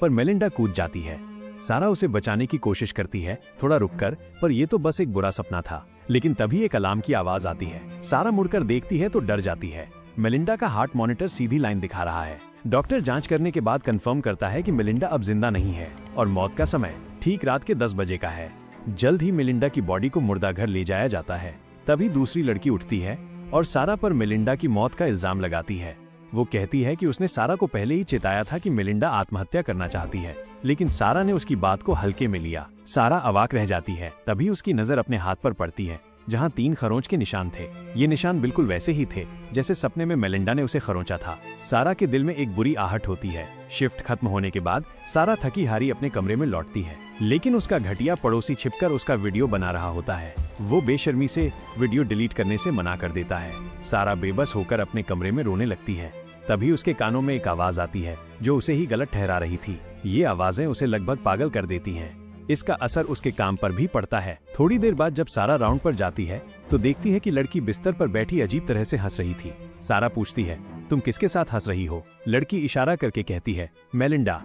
पर मेलिंडा कूद जाती है। सारा उसे बचाने की कोशिश करती है, थोड़ा रुककर, पर ये तो बस एक बुरा सपना था। लेकिन तभी एक अलार्म की आवाज आती है। सारा मुड़कर देखती है तो डर जाती है। मेलिंडा का हार्ट मॉनिटर सीधी लाइन दिखा रहा है। डॉक्टर जांच करने के बाद कंफर्म करता है कि मेलिंडा अब जिंदा नहीं है और मौत का समय ठीक रात के 10 बजे का है। जल्द ही मेलिंडा की बॉडी को मुर्दाघर ले जाया जाता है। तभी दूसरी लड़की उठती है और सारा पर मेलिंडा की मौत का इल्जाम लगाती है। वो कहती है कि उसने सारा को पहले ही चेताया था कि मेलिंडा आत्महत्या करना चाहती है, लेकिन सारा ने उसकी बात को हल्के में लिया। सारा अवाक रह जाती है। तभी उसकी नजर अपने हाथ पर पड़ती है जहां 3 खरोंच के निशान थे। ये निशान बिल्कुल वैसे ही थे जैसे सपने में मेलिंडा ने उसे खरोंचा था। सारा के दिल में एक बुरी आहट होती है। शिफ्ट खत्म होने के बाद सारा थकी हारी अपने कमरे में लौटती है, लेकिन उसका घटिया पड़ोसी छिपकर उसका वीडियो बना रहा होता है। वो बेशर्मी से वीडियो डिलीट करने से मना कर देता है। सारा बेबस होकर अपने कमरे में रोने लगती है। तभी उसके कानों में एक आवाज आती है जो उसे ही गलत ठहरा रही थी। ये आवाजें उसे लगभग पागल कर देती हैं। इसका असर उसके काम पर भी पड़ता है। थोड़ी देर बाद जब सारा राउंड पर जाती है तो देखती है कि लड़की बिस्तर पर बैठी अजीब तरह से हंस रही थी। सारा पूछती है, तुम किसके साथ हंस रही हो? लड़की इशारा करके कहती है, Melinda.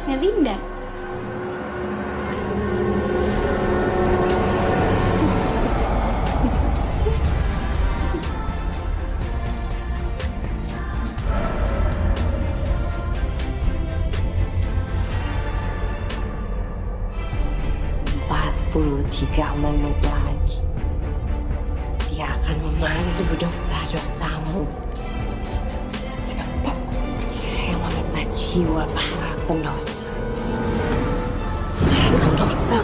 Melinda? Tiga menit lagi dia akan memandu dosa-dosamu. Sebab dia yang memfitnah jiwa para pendosa. Pendosa.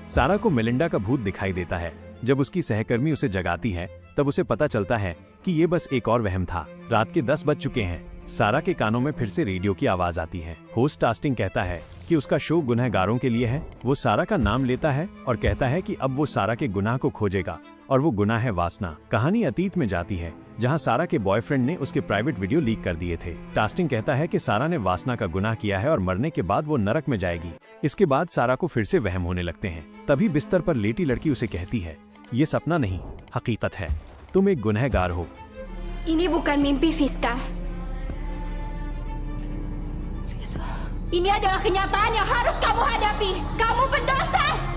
सारा को मेलिंडा का भूत दिखाई देता है। जब उसकी सहकर्मी उसे जगाती है तब उसे पता चलता है कि ये बस एक और वहम था। रात के 10 बज चुके हैं। सारा के कानों में फिर से रेडियो की आवाज आती है। होस्ट टास्टिंग कहता है कि उसका शो गुनहगारों के लिए है। वो सारा का नाम लेता है और कहता है कि अब वो सारा के गुनाह को खोजेगा और वो गुनाह है वासना। कहानी अतीत में जाती है जहां सारा के बॉयफ्रेंड ने उसके प्राइवेट वीडियो लीक कर दिए थे। टास्टिंग कहता है कि सारा ने वासना का गुनाह किया है और मरने के बाद वो नरक में जाएगी। इसके बाद सारा को फिर से वहम होने लगते हैं। तभी बिस्तर पर लेटी लड़की उसे कहती है, ये सपना नहीं, हकीकत है। तुम एक गुनहगार हो। Ini bukan mimpi, Fiska. Ini adalah kenyataan yang harus kamu hadapi. Kamu pendosa.